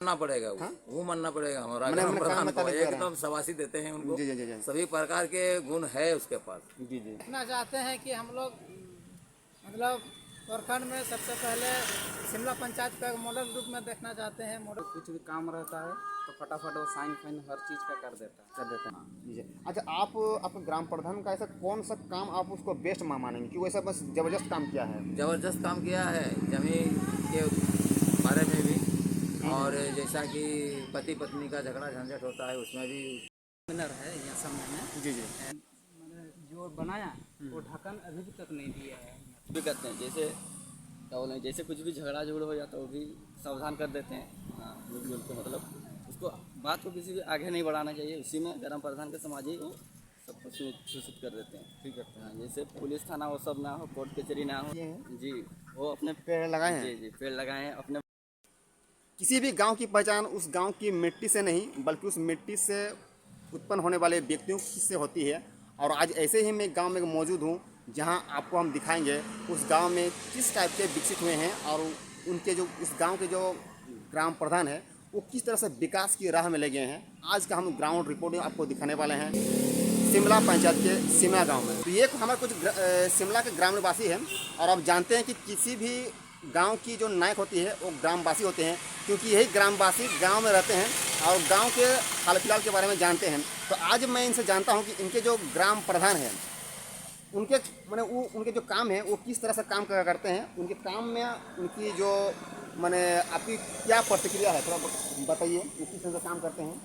मानना पड़ेगा हाँ? वो मानना पड़ेगा हमारा मैंने ग्राम अपने काम प्रधान में को तारीफ कर रहा एकदम शाबाशी देते हैं उनको। जी जी जी जी सभी प्रकार के गुण है उसके पास। जी जी देखना चाहते हैं कि हम लोग मतलब प्रखंड में सबसे पहले शिमला पंचायत का एक मॉडल रूप में देखना चाहते हैं। मॉडल कुछ भी काम रहता है तो फटाफट वो साइन फाइन हर चीज़ का कर देता है। कर देते हैं जी जी। अच्छा, आप ग्राम प्रधान का ऐसा कौन सा काम आप उसको बेस्ट मानेंगे कि वैसा बस जबरदस्त काम किया है? जबरदस्त काम किया है जमीन के बारे में भी, और जैसा कि पति पत्नी का झगड़ा झंझट होता है उसमें भी। मिनर है यहाँ सामने में, जी जी जो बनाया वो ढक्कन अभी भी तक नहीं दिया है। भी करते हैं जैसे क्या बोले, जैसे कुछ भी झगड़ा झगड़ हो जाता है वो भी सावधान कर देते हैं। हाँ, मिलजुल के मतलब उसको बात को किसी भी आगे नहीं बढ़ाना चाहिए। उसी में ग्राम प्रधान के समाज ही वो सबको सूचित कर देते हैं। ठीक है। हाँ, जैसे पुलिस थाना वो सब ना हो, कोर्ट कचहरी ना हो। ये है? जी, वो अपने पेड़ लगाए हैं? जी जी पेड़ लगाए हैं अपने। किसी भी गांव की पहचान उस गांव की मिट्टी से नहीं बल्कि उस मिट्टी से उत्पन्न होने वाले व्यक्तियों से होती है। और आज ऐसे ही मैं गांव में मौजूद हूं जहां आपको हम दिखाएंगे उस गांव में किस टाइप के विकसित हुए हैं और उनके जो इस गांव के जो ग्राम प्रधान है वो किस तरह से विकास की राह में लगे हैं। आज का हम ग्राउंड रिपोर्ट आपको दिखाने वाले हैं शिमला पंचायत के सिमला गांव में। तो ये हमारे कुछ शिमला के ग्राम निवासी हैं और आप जानते हैं कि किसी भी गांव की जो नायक होती है वो ग्रामवासी होते हैं, क्योंकि यही ग्रामवासी गांव में रहते हैं और गांव के हाल फिलहाल के बारे में जानते हैं। तो आज मैं इनसे जानता हूं कि इनके जो ग्राम प्रधान हैं उनके मैंने वो उनके जो काम है वो किस तरह से काम करते हैं, उनके काम में उनकी जो मैंने आपकी क्या प्रतिक्रिया है थोड़ा बताइए, वो किस तरह से काम करते हैं।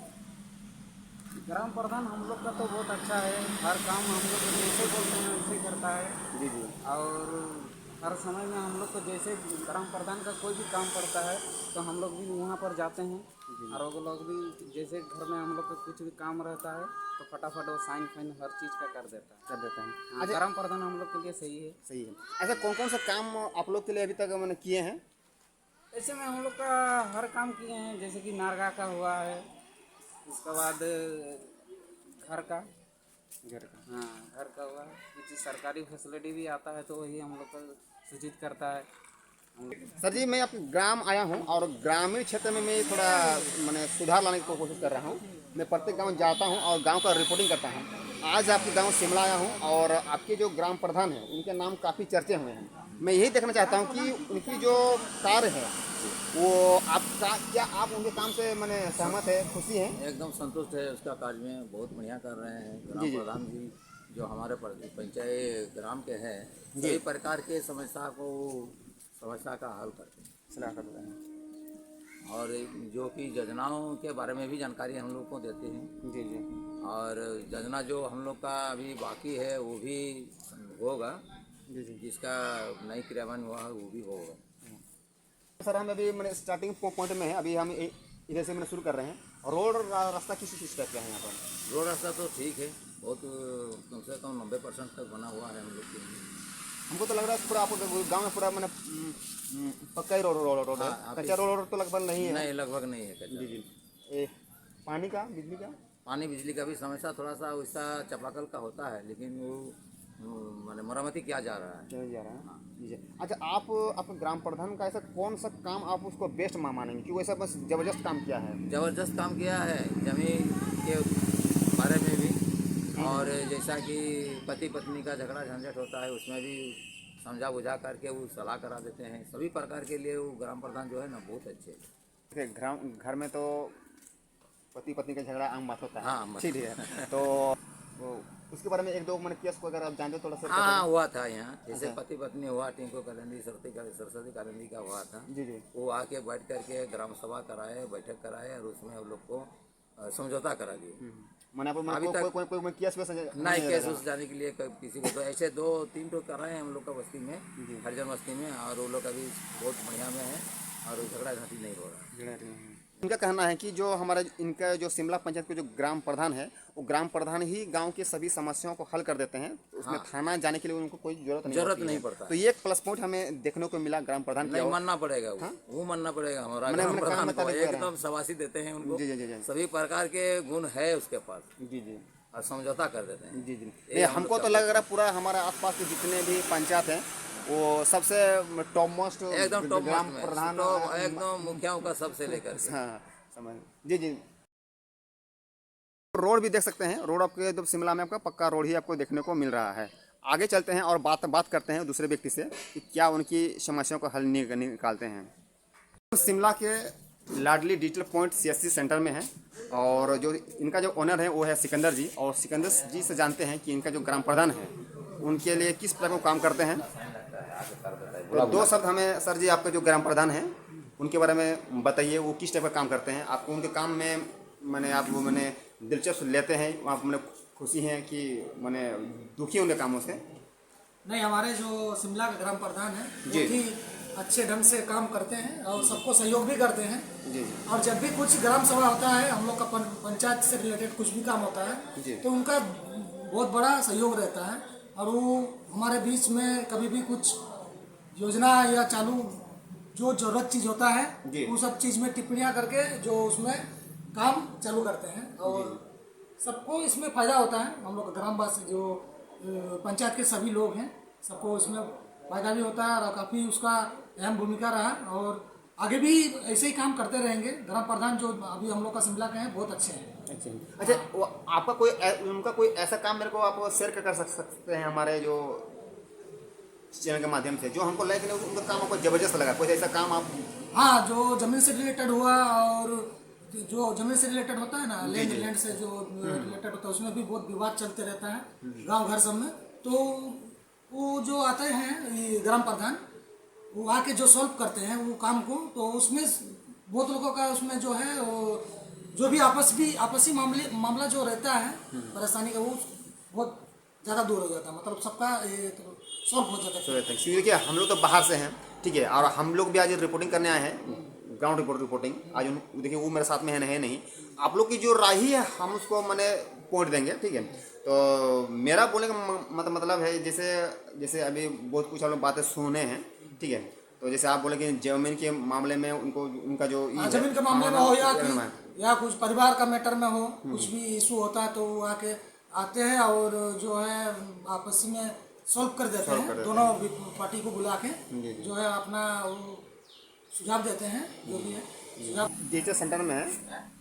ग्राम प्रधान हम लोग का तो बहुत अच्छा है, हर काम हम लोग जैसे बोलते हैं वैसे करता है। जी जी और हर समय में हम लोग को जैसे ग्राम प्रधान का कोई भी काम पड़ता है तो हम लोग भी वहाँ पर जाते हैं। और वो लोग भी जैसे घर में हम लोग का कुछ भी काम रहता है तो फटाफट वो साइन फाइन हर चीज़ का कर देता है। कर देते हैं। हाँ, अच्छा, ग्राम प्रधान हम लोग के लिए सही है। सही है। ऐसा कौन कौन सा काम आप लोग के लिए अभी तक मैंने किए हैं? ऐसे में हम लोग का हर काम किए हैं, जैसे कि नारगा का हुआ है, उसके बाद घर का। घर का। हाँ, घर का हुआ है। कुछ सरकारी फैसिलिटी भी आता है तो वही हम लोग को सूचित करता है। सर जी, मैं आपके ग्राम आया हूँ और ग्रामीण क्षेत्र में मैं थोड़ा मैंने सुधार लाने की कोशिश कर रहा हूँ। मैं प्रत्येक गांव जाता हूँ और गांव का रिपोर्टिंग करता हूँ। आज आपके गांव शिमला आया हूँ और आपके जो ग्राम प्रधान हैं उनके नाम काफ़ी चर्चे हुए हैं। मैं यही देखना चाहता हूँ कि उनकी जो कार्य है वो आपका क्या आप उनके काम से मैंने सहमत है, खुशी हैं? एकदम संतुष्ट है उसका कार्य में, बहुत बढ़िया कर रहे हैं ग्राम जी। प्रधान जी जो हमारे पंचायत ग्राम के हैं। सभी प्रकार के समस्या का हल करते हैं। सलाह कर रहे हैं। और जो कि योजनाओं के बारे में भी जानकारी हम लोग को देते हैं। जी जी और योजना जो हम लोग का अभी बाकी है वो भी होगा, जी जी। जिसका नई क्रियान्वयन हुआ है वो भी होगा। सर हम अभी मैंने स्टार्टिंग पॉइंट में है, अभी हम इधर से मैंने शुरू कर रहे हैं। रोड रास्ता किस चीज़ टाइप का है यहाँ पर? रोड रास्ता तो ठीक है, बहुत कम से कम 90% तक बना हुआ है हम लोग के लिए। हमको तो लग रहा है पूरा आपको गांव में पूरा मैंने पक्का ही रोड है। हाँ, कच्चा रोड तो लगभग नहीं है। नहीं, लगभग नहीं है कच्चा। जी जी। पानी का, बिजली का? पानी बिजली का भी समस्या थोड़ा सा वैसा चापाकल का होता है, लेकिन वो माने मरम्मती किया जा रहा है। चल जा रहा है। जी जी। अच्छा, आप आपके ग्राम प्रधान का ऐसा कौन सा काम आप उसको बेस्ट मानेंगे कि वैसा बस जबरदस्त काम किया है? जबरदस्त काम किया है जमीन के बारे में भी, और जैसा कि पति पत्नी का झगड़ा झंझट होता है उसमें भी समझा बुझा करके वो सलाह करा देते हैं। सभी प्रकार के लिए वो ग्राम प्रधान जो है ना बहुत अच्छे हैं। देखिए, घर में तो पति पत्नी का झगड़ा आम बात होता है। हाँ, ठीक है। तो उसके बारे में एक दो मैंने केस को अगर आप जानते हो थोड़ा सा। हाँ, हुआ था यहाँ, जैसे अच्छा। पति पत्नी हुआ, टिंको कलंदी सरस्वती कलंदी का हुआ था। जी जी। वो आके बैठ करके ग्राम सभा कराए, बैठक कराए और उसमें उन लोग को समझौता करा दिए। मैंने अभी तक कोई केस वैसे नहीं, केस उस जाने के लिए किसी को तो ऐसे 2-3 तो कराए हैं हम लोग का बस्ती में, हरिजन बस्ती में, और वो लोग अभी बहुत बढ़िया में है और झगड़ा झांटी नहीं हो रहा है। इनका कहना है कि जो हमारा इनका जो शिमला पंचायत के जो ग्राम प्रधान है वो ग्राम प्रधान ही गांव के सभी समस्याओं को हल कर देते हैं। तो उसमें थाना जाने के लिए उनको कोई जरूरत नहीं पड़ता। तो ये एक प्लस पॉइंट हमें देखने को मिला ग्राम प्रधान नहीं, मानना पड़ेगा वो मानना पड़ेगा हमारा ग्राम प्रधान को, एकदम शाबाशी देते हैं उनको। जी जी जी जी। सभी प्रकार के गुण है उसके पास जी जी। और समझौता कर देते हैं। जी जी। हमको तो लग रहा पूरा हमारा आसपास के जितने भी पंचायत हैं वो सबसे टॉप मोस्ट एकदम टॉप ग्राम मोस्ट में प्रधान तो एकदम मुखियाओं का सबसे लेकर के। हाँ समझ जी जी। रोड भी देख सकते हैं, रोड आपके जब शिमला में आपका पक्का रोड ही आपको देखने को मिल रहा है। आगे चलते हैं और बात करते हैं दूसरे व्यक्ति से कि क्या उनकी समस्याओं का हल निकालते हैं। शिमला के लाडली डिजिटल पॉइंट CSC सेंटर में है और जो इनका जो ओनर है वो है सिकंदर जी, और सिकंदर जी से जानते हैं कि इनका जो ग्राम प्रधान है उनके लिए किस प्रकार काम करते हैं। तो 2 शब्द हमें सर जी आपके जो ग्राम प्रधान हैं उनके बारे में बताइए, वो किस टाइप का काम करते हैं, आपको उनके काम में मैंने आप वो मैंने दिलचस्प लेते हैं, आप मैंने खुशी हैं कि मैंने दुखी उनके कामों से। नहीं, हमारे जो शिमला का ग्राम प्रधान है बहुत ही अच्छे ढंग से काम करते हैं और सबको सहयोग भी करते हैं जी और जब भी कुछ ग्राम सभा होता है, हम लोग का पंचायत से रिलेटेड कुछ भी काम होता है तो उनका बहुत बड़ा सहयोग रहता है और वो हमारे बीच में कभी भी कुछ योजना या चालू जो जरूरत चीज़ होता है वो सब चीज़ में टिप्पणियाँ करके जो उसमें काम चालू करते हैं और सबको इसमें फ़ायदा होता है। हम लोग ग्रामवासी जो पंचायत के सभी लोग हैं सबको इसमें फ़ायदा भी होता है और काफ़ी उसका अहम भूमिका रहा और आगे भी ऐसे ही काम करते रहेंगे। ग्राम प्रधान जो अभी हम लोग का शिमला के हैं बहुत अच्छे हैं। अच्छा, वो आपका कोई उनका कोई ऐसा काम मेरे को आप शेयर कर सकते हैं हमारे जो चैनल के माध्यम से, जो हमको लगे कि उनका काम आपको जबरदस्त लगा, कोई ऐसा काम आप। हाँ, जो जमीन से रिलेटेड हुआ और जो जमीन से रिलेटेड होता है ना, लैंड से जो रिलेटेड होता है उसमें भी बहुत विवाद चलते रहता है गांव घर सब में। तो वो जो आते हैं ये ग्राम प्रधान, वो आके जो सॉल्व करते हैं वो काम को, तो उसमें बहुत लोगों का उसमें जो है वो जो भी आपसी मामला जो रहता है परेशानी का, वो बहुत ज़्यादा दूर हो जाता है, मतलब सबका सॉल्व हो जाता है। देखिए हम लोग तो बाहर से हैं, ठीक है, और हम लोग भी आज रिपोर्टिंग करने आए हैं, ग्राउंड रिपोर्टिंग आज देखिए वो मेरे साथ में है नहीं। आप लोग की जो राही है हम उसको मैंने पॉइंट देंगे, ठीक है। तो मेरा बोलने का मतलब है जैसे अभी बहुत कुछ हम लोग बातें सुने हैं, ठीक है। तो जैसे आप बोले कि जमीन के मामले में उनका जो जमीन के मामले में हो या कुछ परिवार का मैटर में हो, कुछ भी इशू होता है तो वो आते हैं और जो है आपस में सॉल्व कर देते हैं, दोनों पार्टी को बुला के जो है अपना सुझाव देते हैं जो भी है सुझाव। डिजिटल सेंटर में है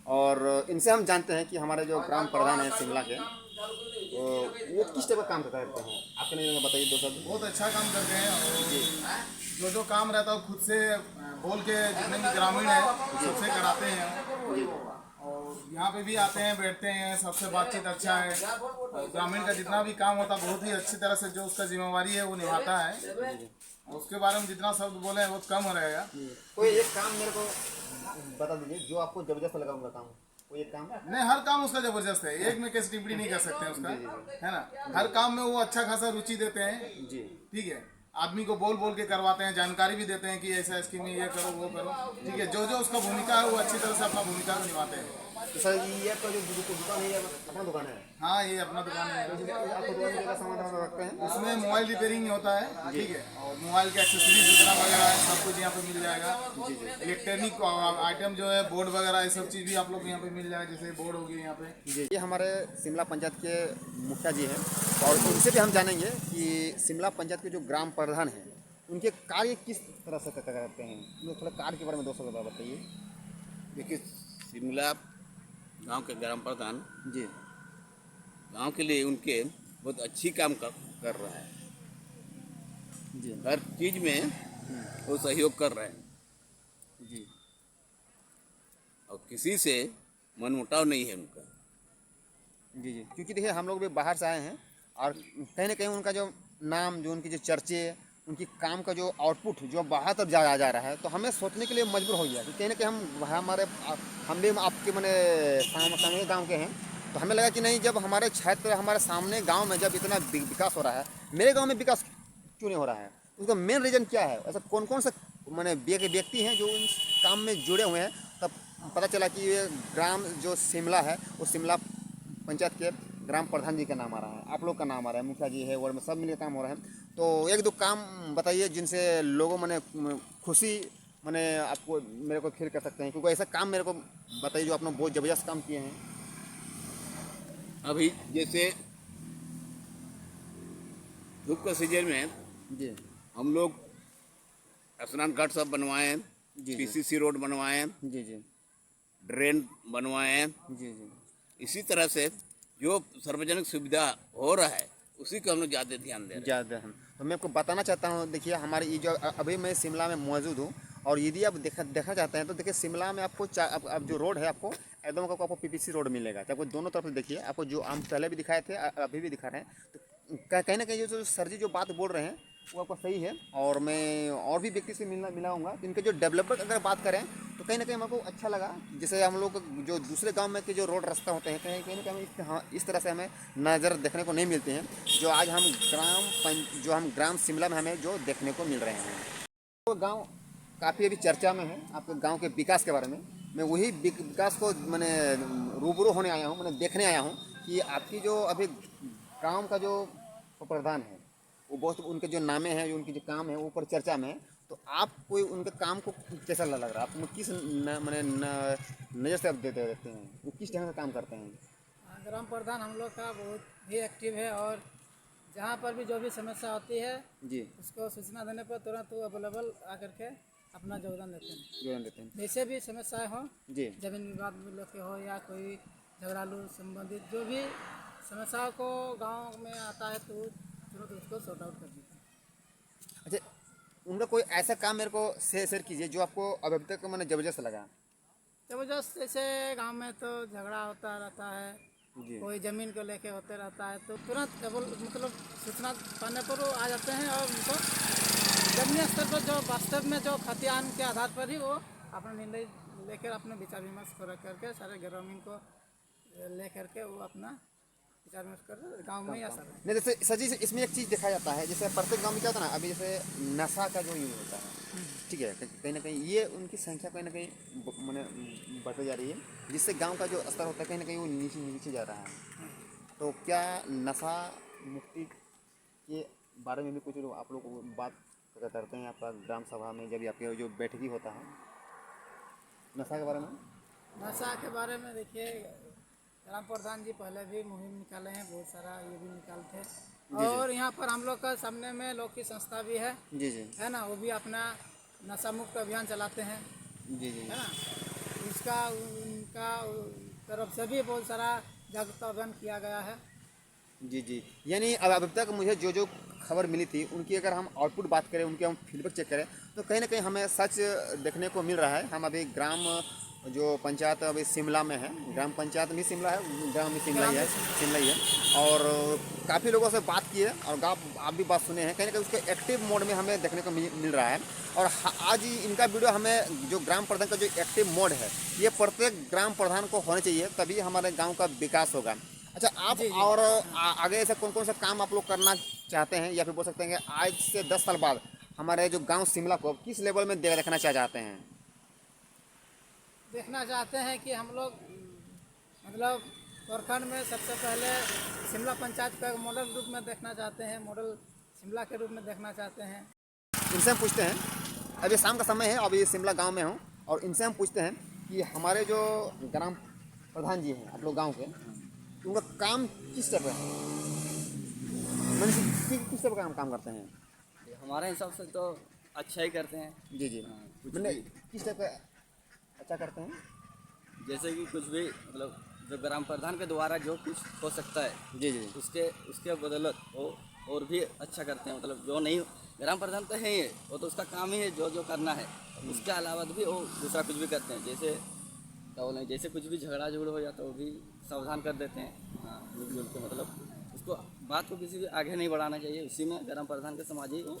और इनसे हम जानते हैं कि हमारे जो ग्राम प्रधान है शिमला के, तो वो किस टाइप का काम करते हैं, आपके नहीं बताइए 2 शब्द। बहुत अच्छा काम करते हैं और जो काम रहता है खुद से बोल के जितने भी ग्रामीण है सबसे कराते हैं और यहाँ पे भी आते हैं, बैठते हैं, सबसे बातचीत अच्छा है। ग्रामीण का जितना भी काम होता है बहुत ही अच्छी तरह से जो उसका जिम्मेवारी है वो निभाता है। उसके बारे में जितना शब्द बोले हैं बहुत कम रहेगा। कोई एक काम मेरे को बता दीजिए जो आपको जबरदस्त लगा उनका काम, कोई एक काम। नहीं, हर काम उसका जबरदस्त है, एक में कैसे टिप्पणी नहीं कर सकते हैं उसका, है ना। हर काम में वो अच्छा खासा रुचि देते हैं जी, ठीक है। आदमी को बोल के करवाते हैं, जानकारी भी देते हैं कि ऐसा स्कीम ये करो वो करो, ठीक है। जो उसका भूमिका है वो अच्छी तरह से अपना भूमिका को निभाते हैं। तो सर ये आपका जो दुकान है अपना दुकान है? हाँ, ये अपना दुकान है। आपको दुकान में सामान रखते हैं? इसमें मोबाइल रिपेयरिंग होता है, ठीक है, और मोबाइल के एक्सेसरीज जितना वगैरह है सब कुछ यहाँ पे मिल जाएगा। इलेक्ट्रॉनिक आइटम जो है बोर्ड वगैरह ये सब चीज़ भी आप लोग को यहाँ पे मिल जाएगा, जैसे बोर्ड हो गई यहाँ पे जी। ये हमारे शिमला पंचायत के मुखिया जी हैं और उनसे भी हम जानेंगे कि शिमला पंचायत के जो ग्राम प्रधान हैं उनके कार्य किस तरह से करते हैं, उनको थोड़ा कार्य के बारे में 2 शब्द बताइए। देखिए, शिमला गांव के ग्राम प्रधान जी गांव के लिए उनके बहुत अच्छी काम कर रहा है जी हर चीज़ में वो सहयोग कर रहे हैं जी और किसी से मनमुटाव नहीं है उनका। जी जी, क्योंकि देखिए हम लोग भी बाहर से आए हैं और कहीं ना कहीं उनका जो नाम, जो उनकी जो चर्चे, उनकी काम का जो आउटपुट जो बाहर तक जा रहा है, तो हमें सोचने के लिए मजबूर हो गया कि कहीं ना कहीं हम भी आपके मैंने सामने गांव के हैं, तो हमें लगा कि नहीं, जब हमारे क्षेत्र हमारे सामने गांव में जब इतना विकास हो रहा है, मेरे गांव में विकास क्यों नहीं हो रहा है, उसका मेन रीज़न क्या है, ऐसा कौन से मैंने व्यक्ति हैं जो उस काम में जुड़े हुए हैं। तब पता चला कि ये ग्राम जो शिमला है वो शिमला पंचायत के ग्राम प्रधान जी का नाम आ रहा है, आप लोग का नाम आ रहा है, मुखिया जी है, वार्ड में सब मिलकर काम हो रहा है। तो 1-2 काम बताइए जिनसे लोगों मैंने खुशी मैंने आपको मेरे को फील कर सकते हैं, क्योंकि ऐसा काम मेरे को बताइए जो आपने बहुत ज़बरदस्त काम किए हैं। अभी जैसे धूप का सीजन में जी हम लोग स्नान घाट सब बनवाए हैं, पीसीसी रोड बनवाए हैं, जी जी ड्रेन बनवाए हैं। जी जी। इसी तरह से जो सार्वजनिक सुविधा हो रहा है उसी को हम लोग ज़्यादा ध्यान दे रहे हैं। ज़्यादा हम तो मैं आपको बताना चाहता हूँ, देखिए हमारे ये जो अभी मैं शिमला में मौजूद हूँ, और यदि आप देखना चाहते हैं तो देखिए शिमला में आपको अब जो रोड है आपको एकदम आपको पीपीसी रोड मिलेगा। तो आपको दोनों तरफ से देखिए, आपको जो हम पहले भी दिखाए थे अभी भी दिखा रहे हैं, तो कहीं ना कहीं जो सर जी जो बात बोल रहे हैं वो आपको सही है। और मैं और भी व्यक्ति से मिलाऊंगा तो इनके जो डेवलपमेंट अगर बात करें तो कहीं ना कहीं हमको अच्छा लगा। जैसे हम लोग जो दूसरे गांव में के जो रोड रास्ता होते हैं कहीं कहीं ना कहीं हाँ इस तरह से हमें नज़र देखने को नहीं मिलते हैं, जो आज हम ग्राम शिमला में हमें जो देखने को मिल रहे हैं। तो गांव काफ़ी अभी चर्चा में है। आपके गांव के विकास के बारे में मैं वही विकास को मैंने रूबरू होने आया हूँ, मैंने देखने आया हूँ कि आपकी जो अभी गांव का जो प्रधान है वो बहुत उनके जो नामे हैं, जो उनके जो काम है वो ऊपर चर्चा में है। तो आप कोई उनके काम को कैसा लग रहा है आपको, किस नज़र से आप देते रहते हैं, वो किस ढंग से काम करते हैं? ग्राम प्रधान हम लोग का बहुत ही एक्टिव है, और जहाँ पर भी जो भी समस्या होती है जी उसको सूचना देने पर तुरंत वो अवेलेबल आकर के अपना योगदान देते हैं। योगदान देते हैं। जैसे भी समस्याएं हो, जी जमीन विवाद लेके हो या कोई झगड़ालू संबंधित जो भी समस्याओं को गांव में आता है तो तुरंत उसको सॉर्ट आउट कर देते हैं। अच्छा, उनका कोई ऐसा काम मेरे को शेयर कीजिए जो आपको अभी तक मैंने ज़बरदस्त लगा। जबरदस्त जैसे गांव में तो झगड़ा होता रहता है, जी कोई ज़मीन को लेके होते रहता है, तो तुरंत मतलब सूचना पाने पर वो आ जाते हैं, और उनको जमीनी स्तर पर जो वास्तव में जो खतियान के आधार पर ही वो अपना निर्णय लेकर अपने विचार विमर्श करके सारे ग्रामीण को ले करके वो अपना विचार विमर्श कर गाँव में या सब नहीं, जैसे सर जी इसमें एक चीज़ देखा जाता है, जैसे प्रत्येक गांव में क्या होता है ना, अभी जैसे नशा का जो यूज होता है, ठीक है, कहीं ना कहीं ये उनकी संख्या कहीं ना कहीं मैंने बढ़ती जा रही है, जिससे गांव का जो स्तर होता है कहीं ना कहीं वो नीचे नीचे जा रहा है। तो क्या नशा मुक्ति के बारे में भी कुछ आप लोग बात करते हैं आपका ग्राम सभा में, जब आपके जो बैठकी होता है नशा के बारे में? नशा के बारे में देखिए, ग्राम प्रधान जी पहले भी मुहिम निकाले हैं, बहुत सारा ये भी निकालते हैं, और यहाँ पर हम लोग का सामने में लोक की संस्था भी है, जी जी है ना, वो भी अपना नशा मुक्त अभियान चलाते हैं, जी जी है ना। उसका उनका तरफ से भी बहुत सारा जागरूकता अभियान किया गया है। जी जी। यानी अब तक मुझे जो खबर मिली थी उनकी अगर हम आउटपुट बात करें, उनके हम फीडबैक चेक करें तो कहीं ना कहीं हमें सच देखने को मिल रहा है। हम अभी ग्राम जो पंचायत अभी शिमला में है, ग्राम पंचायत भी शिमला है, ग्राम भी शिमला ही है, और काफ़ी लोगों से बात की है और आप भी बात सुने हैं, कहीं ना कहीं उसके एक्टिव मोड में हमें देखने को मिल रहा है। और आज इनका वीडियो हमें जो ग्राम प्रधान का जो एक्टिव मोड है ये प्रत्येक ग्राम प्रधान को होना चाहिए, तभी हमारे गाँव का विकास होगा। अच्छा, आप और आगे ऐसा कौन कौन सा काम आप लोग करना चाहते हैं, या फिर बोल सकते हैं कि आज से 10 साल बाद हमारे जो गांव शिमला को किस लेवल में देखना चाहते हैं? देखना चाहते हैं कि हम लोग मतलब प्रखंड में सबसे पहले शिमला पंचायत का मॉडल रूप में देखना चाहते हैं, मॉडल शिमला के रूप में देखना चाहते हैं। इनसे हम पूछते हैं, अभी शाम का समय है, अभी शिमला गांव में हूं, और इनसे हम पूछते हैं कि हमारे जो ग्राम प्रधान जी हैं आप लोग गांव के, उनका काम किस तरह है, किस तरह का काम करते हैं? हमारे हिसाब से तो अच्छा ही करते हैं। जी जी, मैंने किस तरह का अच्छा करते हैं? जैसे कि कुछ भी मतलब जो ग्राम प्रधान के द्वारा जो कुछ हो सकता है जी जी उसके बदौलत वो और भी अच्छा करते हैं। मतलब जो नहीं, ग्राम प्रधान तो है ही है, वो तो उसका काम ही है जो करना है, उसके अलावा भी वो दूसरा कुछ भी करते हैं। जैसे क्या बोले, जैसे कुछ भी झगड़ा हो जाता है वो भी सावधान कर देते हैं। हाँ, मिलजुल के मतलब उसको बात को किसी भी आगे नहीं बढ़ाना चाहिए, उसी में ग्राम प्रधान के समाज ही वो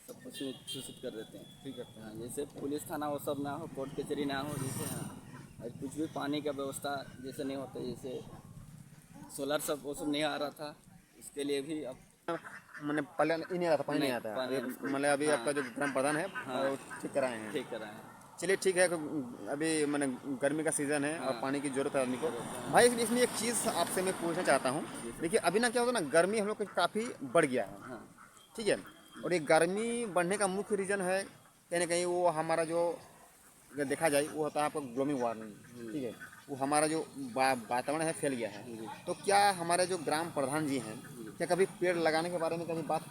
सब कुछ सूचित कर देते हैं। ठीक है, हाँ, जैसे पुलिस थाना वो सब ना हो, कोर्ट कचहरी ना हो, जैसे हाँ, और कुछ भी पानी का व्यवस्था जैसे नहीं होता, जैसे सोलर सब वो सब नहीं आ रहा था, इसके लिए भी अब मैंने पहले ही नहीं आता, पानी नहीं आता है, मतलब अभी आपका जो ग्राम प्रधान है वो ठीक कराए हैं। ठीक कराए हैं। चलिए ठीक है, अभी मैंने गर्मी का सीज़न है और पानी की ज़रूरत है आदमी को। भाई इसमें एक चीज़ आपसे मैं पूछना चाहता हूँ, देखिए अभी ना क्या होता है ना, गर्मी हम लोग को काफ़ी बढ़ गया है, ठीक है, और ये गर्मी बढ़ने का मुख्य रीज़न है कहीं ना कहीं वो हमारा जो अगर देखा जाए वो होता है आपका ग्लोबल वार्मिंग, ठीक है, वो हमारा जो वातावरण है फैल गया है। तो क्या हमारे जो ग्राम प्रधान जी हैं क्या कभी पेड़ लगाने के बारे में कभी बात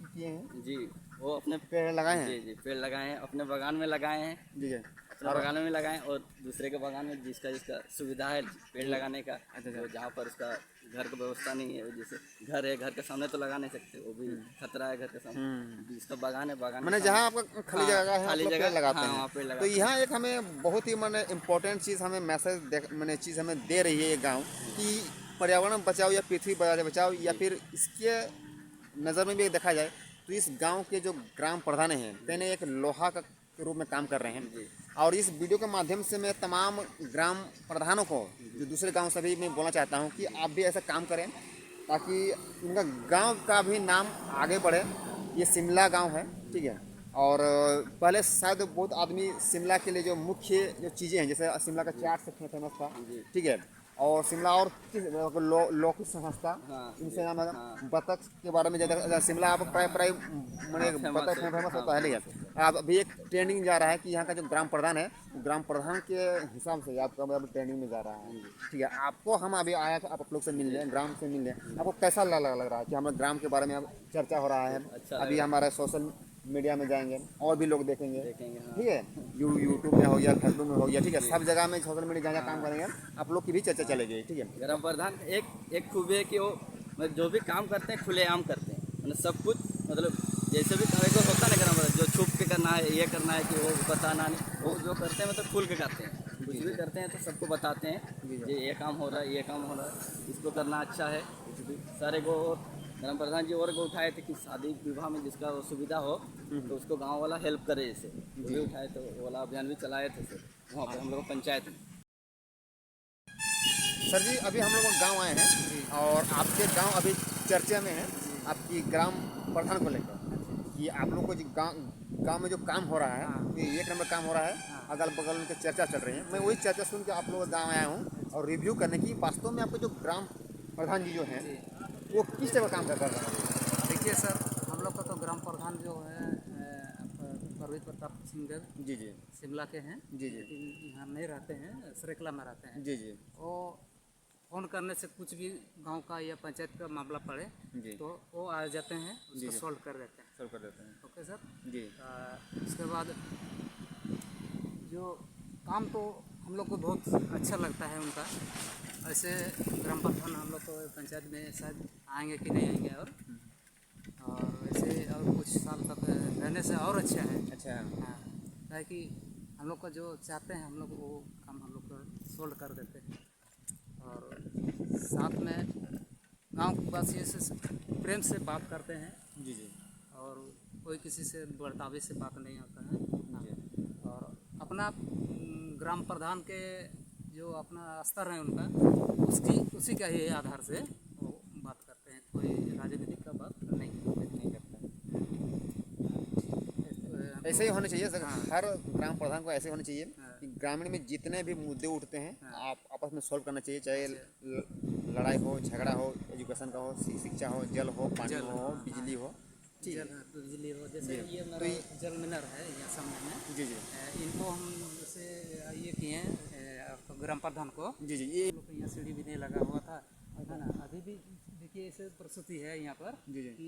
किए हैं? जी, वो अपने पेड़ लगाए हैं? जी जी पेड़ लगाए हैं, अपने बागान में लगाए हैं, जी जी। अपने बागान में लगाए और दूसरे के बागान में जिसका जिसका सुविधा है पेड़ लगाने का, तो जहाँ पर उसका घर की व्यवस्था नहीं है, जैसे घर है, घर के सामने तो लगा नहीं सकते, वो भी खतरा है घर के सामने, जिसका बागान है बागान मैंने के जहाँ सामने- आपका खाली हाँ, जगह है खाली आप लोग जगह पेड़ लगाते हाँ, हैं। वहाँ पेड़ तो लगाते हैं। यहाँ एक हमें बहुत ही मैंने इम्पोर्टेंट चीज़ हमें मैसेज मैंने चीज़ हमें दे रही है ये गाँव कि पर्यावरण बचाओ या पृथ्वी बचाओ, या फिर इसके नज़र में भी देखा जाए तो इस गांव के जो ग्राम प्रधान हैं कहने एक लोहा का के रूप में काम कर रहे हैं। और इस वीडियो के माध्यम से मैं तमाम ग्राम प्रधानों को जो दूसरे गांव से भी मैं बोलना चाहता हूं कि आप भी ऐसा काम करें ताकि उनका गांव का भी नाम आगे बढ़े। ये शिमला गांव है, ठीक है। और पहले शायद बहुत आदमी शिमला के लिए जो मुख्य जो चीज़ें हैं, जैसे शिमला का चाट से फेमस था, ठीक है। और शिमला और लौकी संस्था इनसे नाम है। बतख के बारे में ज़्यादा शिमला आप प्राय मैंने बतख फेमस होता है, लेकिन अब अभी एक ट्रेंडिंग जा रहा है कि यहाँ का जो ग्राम प्रधान है ग्राम प्रधान के हिसाब से आपका अब ट्रेंडिंग में जा रहा है, ठीक है। आपको हम अभी आया था, आप लोग से मिल लें, ग्राम से मिल लें, आपको कैसा लग रहा है कि हमारे ग्राम के बारे में अब चर्चा हो रहा है? अभी हमारे सोशल मीडिया में जाएंगे और भी लोग देखेंगे, ठीक है। यूट्यूब में हो या फेसबुक में हो या, ठीक है, सब जगह में सोशल मीडिया जहाँ काम करेंगे आप लोग की भी चर्चा चलेगी, ठीक है। ग्राम प्रधान एक खूबी है कि वो मतलब जो भी काम करते हैं खुलेआम करते हैं, मतलब सब कुछ, मतलब जैसे भी कार्य को होता है ना ग्राम प्रधान, जो छुप के करना है, ये करना है कि वो बताना नहीं, वो जो करते हैं मतलब खुल के करते हैं, कुछ भी करते हैं तो सबको बताते हैं ये काम हो रहा है, ये काम हो रहा है, इसको करना अच्छा है, कुछ भी सारे को। ग्राम प्रधान जी और को उठाए थे कि शादी विवाह में जिसका वो सुविधा हो तो उसको गांव वाला हेल्प करे, जैसे वो भी उठाए तो वो वाला अभियान भी चलाए थे सर वहाँ पर हम लोग पंचायत में। सर जी अभी हम लोग गांव आए हैं और आपके गांव अभी चर्चा में है आपकी ग्राम प्रधान को लेकर कि आप लोग को जो गांव में जो काम हो रहा है ये 1 नंबर काम हो रहा है, अगल बगल उनके चर्चा चल रही है। मैं वही चर्चा सुन के आप लोग गाँव आया हूँ और रिव्यू करने की वास्तव में आपको जो ग्राम प्रधान जी जो हैं वो किस तरह का काम कर रहे हैं? देखिए सर, हम लोग का तो ग्राम प्रधान जो है परवीन प्रताप सिंह देव जी जी शिमला के हैं, जी जी लेकिन यहाँ नहीं रहते हैं, सरेकला में रहते हैं। जी जी वो फ़ोन करने से कुछ भी गांव का या पंचायत का मामला पड़े जी तो वो आ जाते हैं, उसको सॉल्व कर देते हैं। सर कर देते हैं। Okay sir. जी उसके बाद जो काम तो हम लोग को बहुत अच्छा लगता है उनका। ऐसे ग्राम प्रधान हम लोग को पंचायत में शायद आएंगे कि नहीं आएंगे, और ऐसे और कुछ साल तक रहने से और अच्छा है। अच्छा हाँ, ताकि हम लोग का जो चाहते हैं हम लोग वो काम हम लोग को सोल्व कर देते हैं। और साथ में गांव वासियों से प्रेम से बात करते हैं जी जी और कोई किसी से बर्तावे से बात नहीं होता है। और अपना ग्राम प्रधान के जो अपना स्तर है उनका उसी का ही आधार से वो बात करते हैं, कोई राजनीतिक का बात नहीं करता है। ऐसे ही होना चाहिए सर। हर ग्राम प्रधान को ऐसे होना चाहिए कि ग्रामीण में जितने भी मुद्दे उठते हैं आप आपस में सॉल्व करना चाहिए, चाहे लड़ाई हो, झगड़ा हो, एजुकेशन का हो, शिक्षा हो, जल हो, पानी हो, बिजली हो, ठीक है। बिजली हो, जैसे ये मेरा जल मिनर है यहाँ सामने में, जी जी इनको हम जैसे ये किए हैं ग्राम प्रधान को। जी जी ये लोग यहाँ सीढ़ी भी नहीं लगा हुआ था, है ना। अभी भी देखिए ऐसे परिस्थिति है यहाँ पर जी जी कि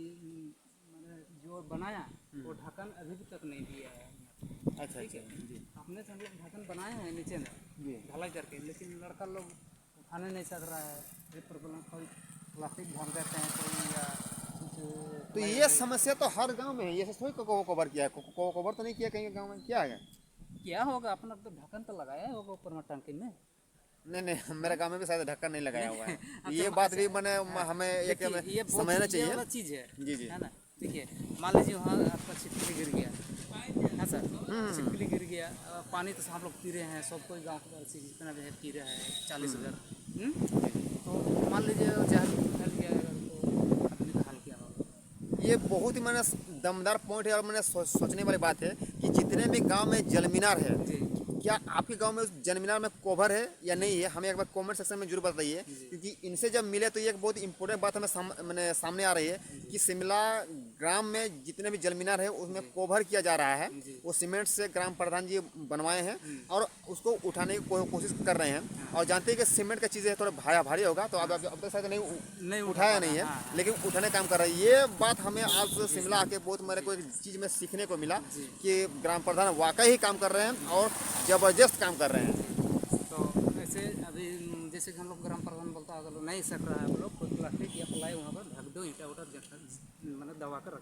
मैंने जो बनाया वो ढक्कन अभी भी तक नहीं दिया है यहाँ पे। अच्छा अच्छा जी अपने से हम लोग ढक्कन बनाए हैं नीचे में जी ढलाई करके, लेकिन लड़का लोग उठाने नहीं सक रहा है। ये प्रॉब्लम कोई प्लास्टिक ढाल देते हैं, कोई या कुछ। तो ये समस्या तो हर गांव में है, ये थोड़ी कवर किया है, कवर तो नहीं किया कहीं गांव में, क्या है? क्या होगा, अपना तो ढक्कन तो लगाया होगा ऊपर में टंकी में। नहीं मेरे गांव में भी शायद ढक्कन नहीं लगाया हुआ है। ये बात भी मैंने हमें एक ये समझना चाहिए। वाला चीज़ है, जी जी है ना। देखिए मान लीजिए वहाँ आपका छिपकली गिर गया है सर, छिपकली गिर गया, पानी तो हम लोग पी रहे हैं, सब कोई गाँव का जितना भी है पी रहा है 40 घर। तो मान लीजिए जहर फैल गया तो आदमी का हाल क्या होगा। ये बहुत ही मैंने दमदार पॉइंट है और मैंने सोचने वाली बात है कि जितने भी गांव में जल मीनार है, क्या आपके गांव में उस जल मीनार में कवर है या नहीं है, हमें एक बार कमेंट सेक्शन में जरूर बताइए। क्योंकि इनसे जब मिले तो ये एक बहुत इंपॉर्टेंट बात हमें मैंने सामने आ रही है कि शिमला ग्राम में जितने भी जल मीनार है उसमें कवर किया जा रहा है, वो सीमेंट से ग्राम प्रधान जी बनवाए हैं और उसको उठाने की कोशिश कर रहे हैं। और जानते हैं कि सीमेंट का चीज़ है थोड़ा भारी होगा, तो अब तक शायद नहीं उठाया नहीं है, लेकिन उठाने काम कर रहे हैं। ये बात हमें आज शिमला आके बहुत मेरे को एक चीज़ में सीखने को मिला कि ग्राम प्रधान वाकई ही काम कर रहे हैं और ज़बरदस्त काम कर रहे हैं। तो ऐसे अभी जैसे कि हम लोग ग्राम प्रधान बोलता है, अगर नहीं सक रहा है हम लोग कोई प्लास्टिक या प्लाई वहाँ पर ढक दो, ईंटा उटा मतलब दबा कर रख